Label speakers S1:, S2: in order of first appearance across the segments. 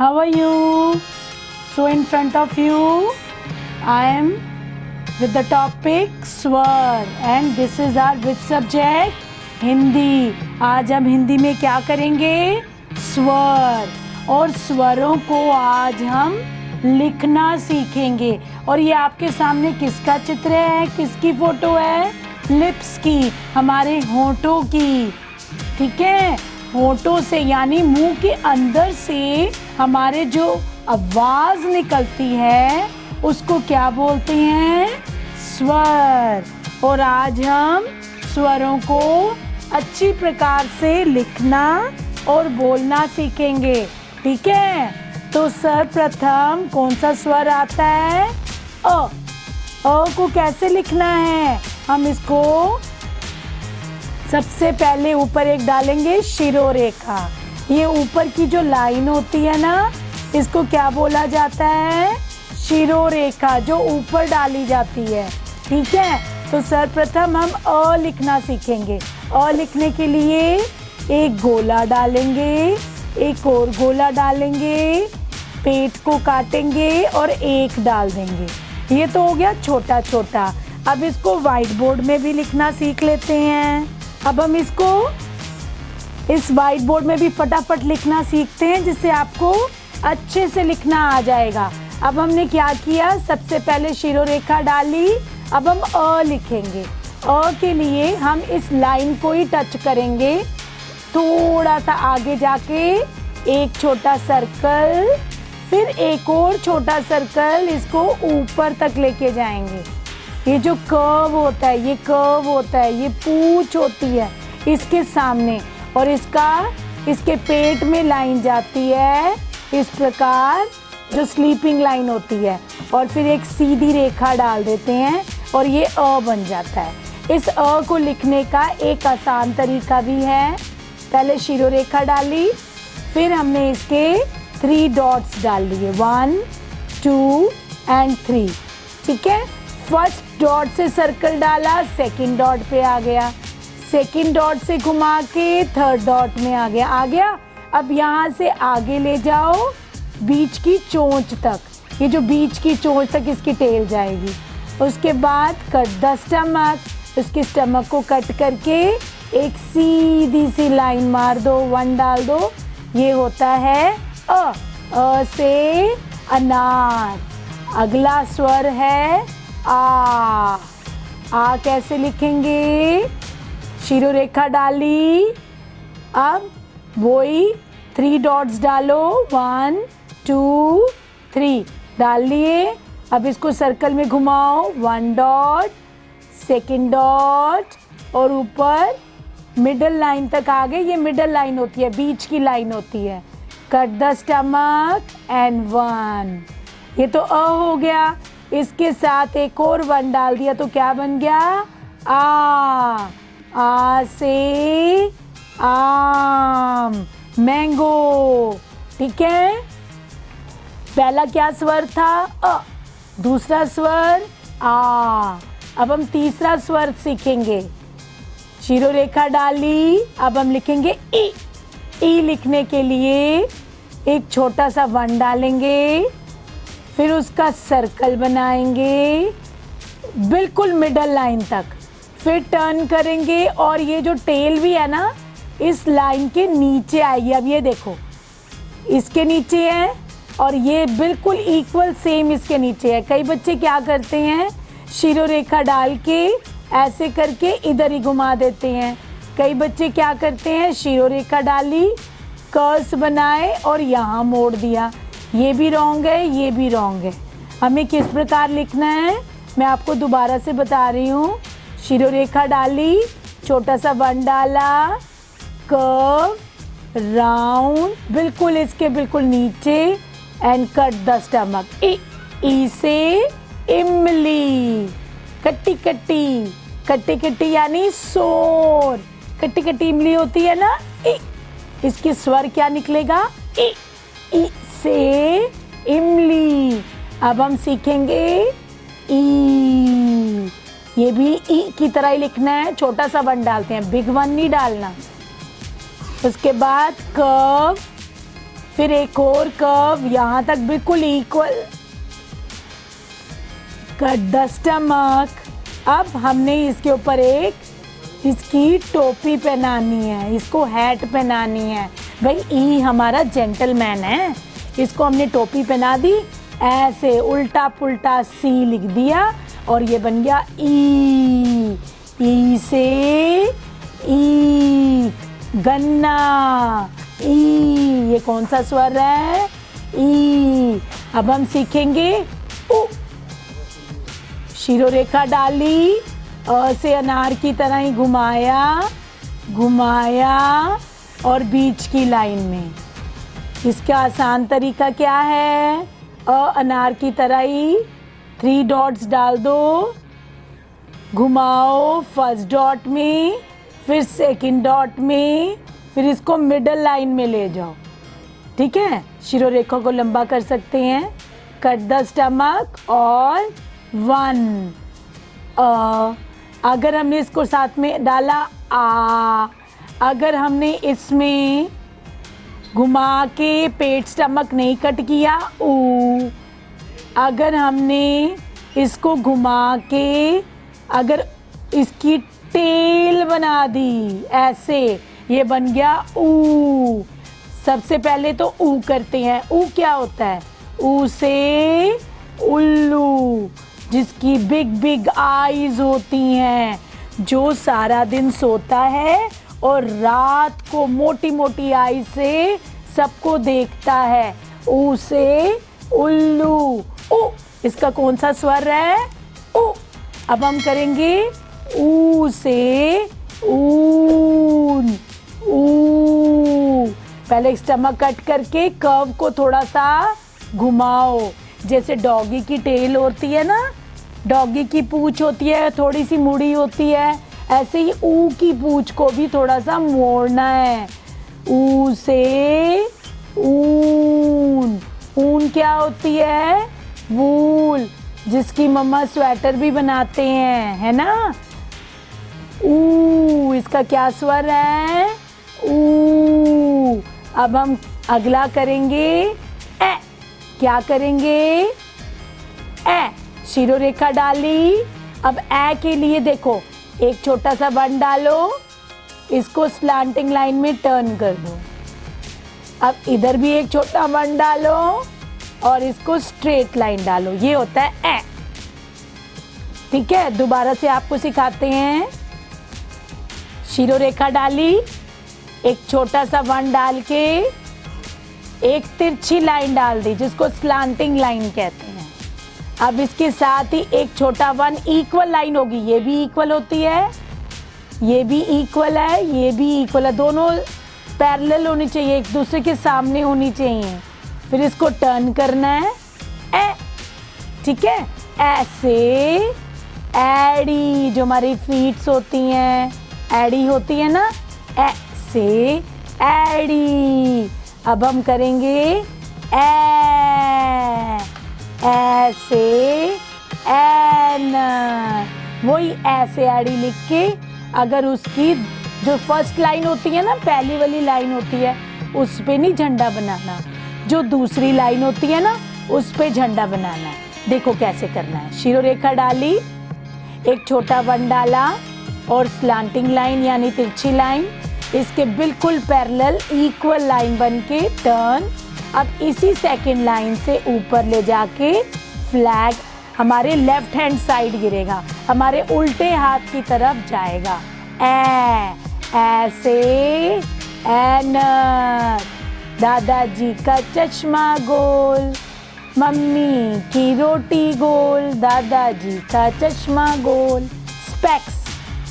S1: How are you? So in front of you, I am with the topic स्वर and this is our which subject? Hindi. आज हम हिंदी में क्या करेंगे? स्वर। और स्वरों को आज हम लिखना सीखेंगे। और ये आपके सामने किसका चित्र है? किसकी फोटो है? लिप्स की, हमारे होठों की। ठीक है, होठों से यानी मुंह के अंदर से हमारे जो आवाज निकलती है उसको क्या बोलते हैं? स्वर। और आज हम स्वरों को अच्छी प्रकार से लिखना और बोलना सीखेंगे। ठीक है, तो सर्वप्रथम कौन सा स्वर आता है? अ। अ को कैसे लिखना है? हम इसको सबसे पहले ऊपर एक डालेंगे शिरोरेखा। ये ऊपर की जो लाइन होती है ना, इसको क्या बोला जाता है? शिरोरेखा, जो ऊपर डाली जाती है। ठीक है, तो सर्वप्रथम हम अ लिखना सीखेंगे। अ लिखने के लिए एक गोला डालेंगे, एक और गोला डालेंगे, पेट को काटेंगे और एक डाल देंगे। ये तो हो गया छोटा छोटा। अब इसको व्हाइट बोर्ड में भी लिखना सीख लेते हैं। अब हम इसको इस व्हाइट बोर्ड में भी फटाफट लिखना सीखते हैं, जिससे आपको अच्छे से लिखना आ जाएगा। अब हमने क्या किया? सबसे पहले शिरोरेखा डाली। अब हम अ लिखेंगे। अ के लिए हम इस लाइन को ही टच करेंगे, थोड़ा सा आगे जाके एक छोटा सर्कल, फिर एक और छोटा सर्कल, इसको ऊपर तक लेके जाएंगे। ये जो कर्व होता है, ये कर्व होता है, ये पूंछ होती है इसके सामने, और इसके पेट में लाइन जाती है इस प्रकार, जो स्लीपिंग लाइन होती है, और फिर एक सीधी रेखा डाल देते हैं और ये अ बन जाता है। इस अ को लिखने का एक आसान तरीका भी है। पहले शिरोरेखा डाली, फिर हमने इसके 3 डॉट्स डाल लिए, 1 2 एंड 3। ठीक है, फर्स्ट डॉट से सर्कल डाला, सेकंड डॉट पे आ गया, सेकंड डॉट से घुमा के थर्ड डॉट में आ गया। अब यहाँ से आगे ले जाओ बीच की चोंच तक। ये जो बीच की चोंच तक इसकी टेल जाएगी। उसके बाद कट द स्टमक, उसके स्टमक को कट करके एक सीधी सी लाइन मार दो, 1 डाल दो। ये होता है अ। अ से अनार। अगला स्वर है आ। आ कैसे लिखेंगे? शिरोरेखा डाली, अब वही 3 डॉट्स डालो, 1 2 3 डाल लिए। अब इसको सर्कल में घुमाओ, 1 डॉट, सेकंड डॉट, और ऊपर मिडल लाइन तक आ गए। ये मिडल लाइन होती है, बीच की लाइन होती है। Cut the stomach and 1। ये तो अ हो गया। इसके साथ एक और 1 डाल दिया तो क्या बन गया? आ। आ से आम, मैंगो। ठीक है, पहला क्या स्वर था? अ। दूसरा स्वर आ। अब हम तीसरा स्वर सीखेंगे। शिरोरेखा डाली, अब हम लिखेंगे ई। ई लिखने के लिए एक छोटा सा 1 डालेंगे, फिर उसका सर्कल बनाएंगे बिल्कुल मिडल लाइन तक, फिर टर्न करेंगे और ये जो टेल भी है ना, इस लाइन के नीचे आएगी। अब ये देखो, इसके नीचे है और ये बिल्कुल इक्वल सेम इसके नीचे है। कई बच्चे क्या करते हैं, शिरोरेखा डाल के ऐसे करके इधर ही घुमा देते हैं। कई बच्चे क्या करते हैं, शिरोरेखा डाली, कर्व्स बनाए और यहाँ मोड़ दिया। ये भी रॉन्ग है, ये भी रॉन्ग है। हमें किस प्रकार लिखना है, मैं आपको दोबारा से बता रही हूँ। शिरोरेखा डाली, छोटा सा 1 डाला, कर्व, राउंड, बिल्कुल इसके बिल्कुल नीचे, एंड कट द स्टमक। ई से इमली। कट्टी कट्टी, कट्टी कट्टी यानी शोर। कट्टी कट्टी इमली होती है ना, ई। इसके स्वर क्या निकलेगा? ई। ई से इमली। अब हम सीखेंगे ई। ये भी ई की तरह ही लिखना है, छोटा सा 1 डालते हैं, बिग 1 नहीं डालना। उसके बाद कर्व, फिर एक और कर्व यहाँ तक बिल्कुल इक्वल, कट द स्टमक। अब हमने इसके ऊपर एक इसकी टोपी पहनानी है, इसको हैट पहनानी है। भाई ई हमारा जेंटलमैन है, इसको हमने टोपी पहना दी, ऐसे उल्टा पुल्टा सी लिख दिया और ये बन गया ई। ई से ई, गन्ना, ई। ये कौन सा स्वर है? ई। अब हम सीखेंगे उ। शिरोरेखा डाली, अ से अनार की तरह ही घुमाया घुमाया और बीच की लाइन में। इसका आसान तरीका क्या है? अनार की तरह ही 3 डॉट्स डाल दो, घुमाओ फर्स्ट डॉट में, फिर सेकंड डॉट में, फिर इसको मिडल लाइन में ले जाओ। ठीक है, शिरोरेखा को लंबा कर सकते हैं। कट द स्टमक और 1। अगर हमने इसको साथ में डाला आ, अगर हमने इसमें घुमा के पेट स्टमक नहीं कट किया ऊ, अगर हमने इसको घुमा के अगर इसकी टेल बना दी ऐसे, ये बन गया ऊ। सबसे पहले तो ऊ करते हैं। ऊ क्या होता है? ऊ से उल्लू, जिसकी बिग बिग आईज होती हैं, जो सारा दिन सोता है और रात को मोटी मोटी आई से सबको देखता है। ऊ से उल्लू, ऊ। इसका कौन सा स्वर है? ऊ। अब हम करेंगे ऊ से ऊन, ऊ। पहले स्टमक कट करके कर्व को थोड़ा सा घुमाओ, जैसे डॉगी की टेल होती है ना, डॉगी की पूंछ होती है, थोड़ी सी मुड़ी होती है, ऐसे ही ऊ की पूंछ को भी थोड़ा सा मोड़ना है। ऊ से ऊन, ऊन क्या होती है? वूल, जिसकी मम्मा स्वेटर भी बनाते हैं, है ना। ऊ, इसका क्या स्वर है? ऊ। अब हम अगला करेंगे ए। क्या करेंगे? ए। शिरोरेखा डाली, अब ए के लिए देखो, एक छोटा सा वन डालो, इसको स्लांटिंग लाइन में टर्न कर दो। अब इधर भी एक छोटा वन डालो और इसको स्ट्रेट लाइन डालो, ये होता है ए। ठीक है, दोबारा से आपको सिखाते हैं। शिरोरेखा डाली, एक छोटा सा वन डाल के एक तिरछी लाइन डाल दी, जिसको स्लांटिंग लाइन कहते हैं। अब इसके साथ ही एक छोटा वन, इक्वल लाइन होगी, ये भी इक्वल होती है, ये भी इक्वल है, ये भी इक्वल है, दोनों पैरेलल होनी चाहिए, एक दूसरे के सामने होनी चाहिए। फिर इसको टर्न करना है ए। ठीक है, ऐसे एड़ी, जो हमारी फीट्स होती हैं, एड़ी होती है ना, ऐसे एड़ी। अब हम करेंगे ए, ऐसे एन, वही ऐसे एड़ी लिख के, अगर उसकी जो फर्स्ट लाइन होती है ना, पहली वाली लाइन होती है, उस पे नहीं झंडा बनाना, जो दूसरी लाइन होती है ना, उस पे झंडा बनाना है। देखो कैसे करना है। शिरोरेखा डाली, एक छोटा वन डाला और स्लांटिंग लाइन यानी तिरछी लाइन, इसके बिल्कुल पैरेलल इक्वल लाइन बन के टर्न। अब इसी सेकंड लाइन से ऊपर ले जाके फ्लैग हमारे लेफ्ट हैंड साइड गिरेगा, हमारे उल्टे हाथ की तरफ जाएगा। ए, ऐसे एन, दादाजी का चश्मा गोल, मम्मी की रोटी गोल, दादाजी का चश्मा गोल, स्पेक्स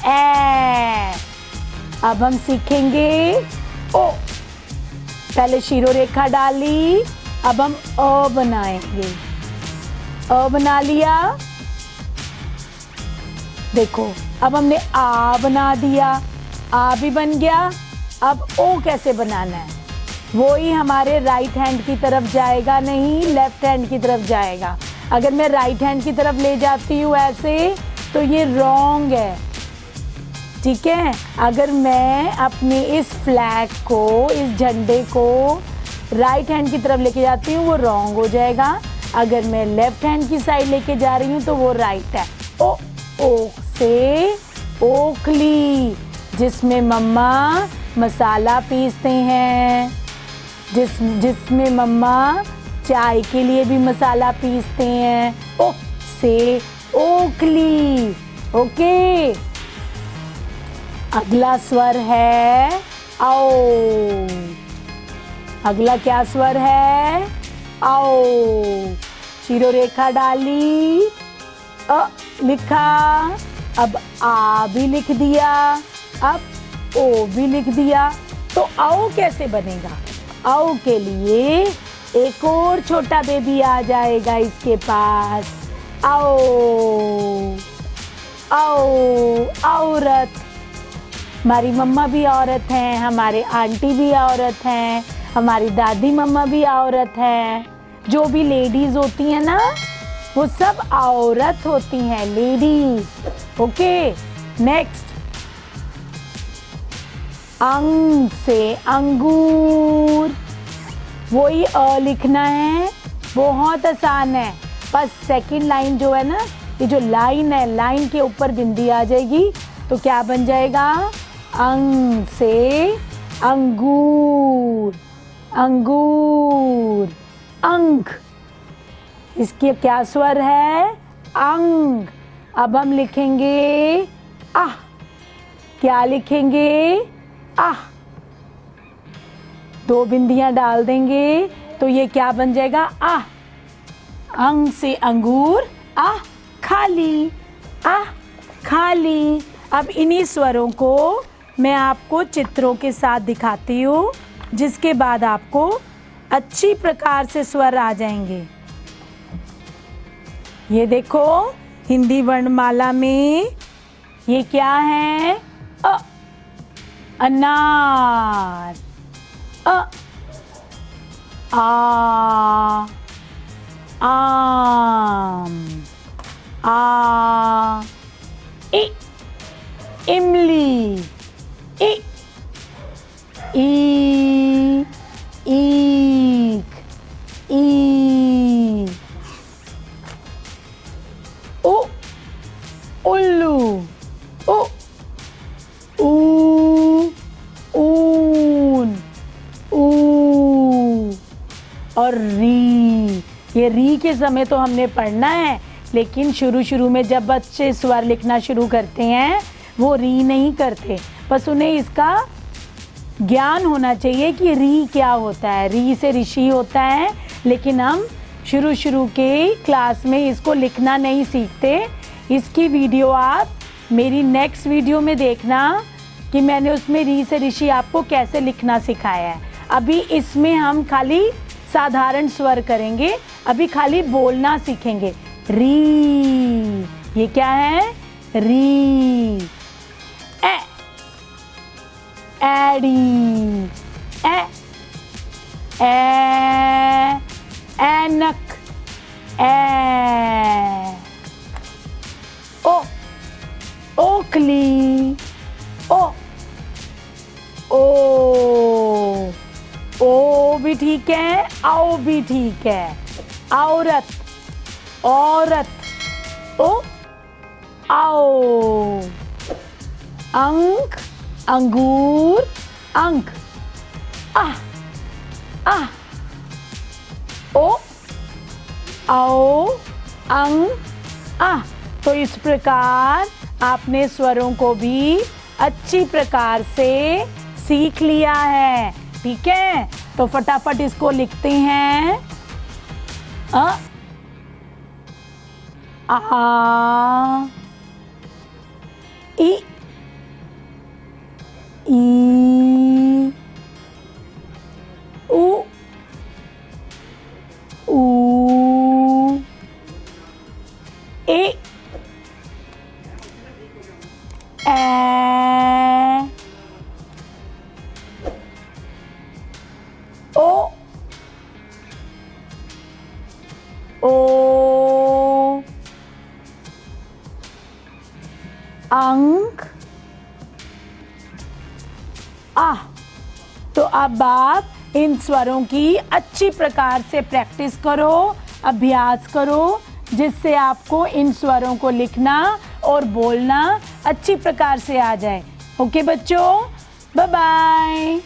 S1: ए। अब हम सीखेंगे ओ। पहले शिरोरेखा डाली, अब हम अ बनाएंगे। अ बना लिया, देखो अब हमने आ बना दिया, आ भी बन गया। अब ओ कैसे बनाना है? वो ही हमारे राइट हैंड की तरफ जाएगा, नहीं लेफ्ट हैंड की तरफ जाएगा। अगर मैं राइट हैंड की तरफ ले जाती हूँ ऐसे, तो ये रॉन्ग है। ठीक है, अगर मैं अपने इस फ्लैग को, इस झंडे को राइट हैंड की तरफ लेके जाती हूँ वो रॉन्ग हो जाएगा। अगर मैं लेफ्ट हैंड की साइड लेके जा रही हूँ तो वो राइट है। ओक से ओखली, जिसमें मम्मा मसाला पीसते हैं, जिसमें मम्मा चाय के लिए भी मसाला पीसते हैं। ओ से ओखली। ओके, अगला स्वर है आओ। अगला क्या स्वर है? आओ। शिरोरेखा डाली, लिखा, अब आ भी लिख दिया, अब ओ भी लिख दिया। तो आओ कैसे बनेगा? आओ के लिए एक और छोटा बेबी आ जाएगा इसके पास। आओ आओ, औरत। हमारी मम्मा भी औरत हैं, हमारे आंटी भी औरत हैं, हमारी दादी मम्मा भी औरत हैं। जो भी लेडीज होती हैं ना, वो सब औरत होती हैं, लेडीज। Okay, next. अंग से अंगूर। वही अ लिखना है, बहुत आसान है। बस सेकंड लाइन जो है ना, ये जो लाइन है, लाइन के ऊपर बिंदी आ जाएगी तो क्या बन जाएगा? अंग से अंगूर। अंगूर। अंग, इसके क्या स्वर है? अंग। अब हम लिखेंगे आह। क्या लिखेंगे? आह। दो बिंदियां डाल देंगे तो ये क्या बन जाएगा? आह। अंग से अंगूर, आह खाली, आह खाली। अब इन्हीं स्वरों को मैं आपको चित्रों के साथ दिखाती हूँ, जिसके बाद आपको अच्छी प्रकार से स्वर आ जाएंगे। ये देखो, हिंदी वर्णमाला में ये क्या है? अनार। आम। इमली। ईख। उल्लू। ऊन। और री। ये री के समय तो हमने पढ़ना है, लेकिन शुरू में जब बच्चे स्वर लिखना शुरू करते हैं वो री नहीं करते, बस उन्हें इसका ज्ञान होना चाहिए कि री क्या होता है। री से ऋषि होता है, लेकिन हम शुरू के क्लास में इसको लिखना नहीं सीखते। इसकी वीडियो आप मेरी नेक्स्ट वीडियो में देखना कि मैंने उसमें री से ऋषि आपको कैसे लिखना सिखाया है। अभी इसमें हम खाली साधारण स्वर करेंगे, अभी खाली बोलना सीखेंगे। री, ये क्या है? री। ए, एड़ी। ऐनक। ओखली। ओ भी ठीक है, आओ भी ठीक है। औरत। औरत। आओ। अंक। अंगूर। अंक। आओ। अंग। तो इस प्रकार आपने स्वरों को भी अच्छी प्रकार से सीख लिया है, ठीक है? तो फटाफट इसको लिखते हैं। आ, ई, ई, ऊ, ए, ओ, अंक। तो अब आप इन स्वरों की अच्छी प्रकार से प्रैक्टिस करो, अभ्यास करो, जिससे आपको इन स्वरों को लिखना और बोलना अच्छी प्रकार से आ जाए। ओके बच्चों, बाय बाय।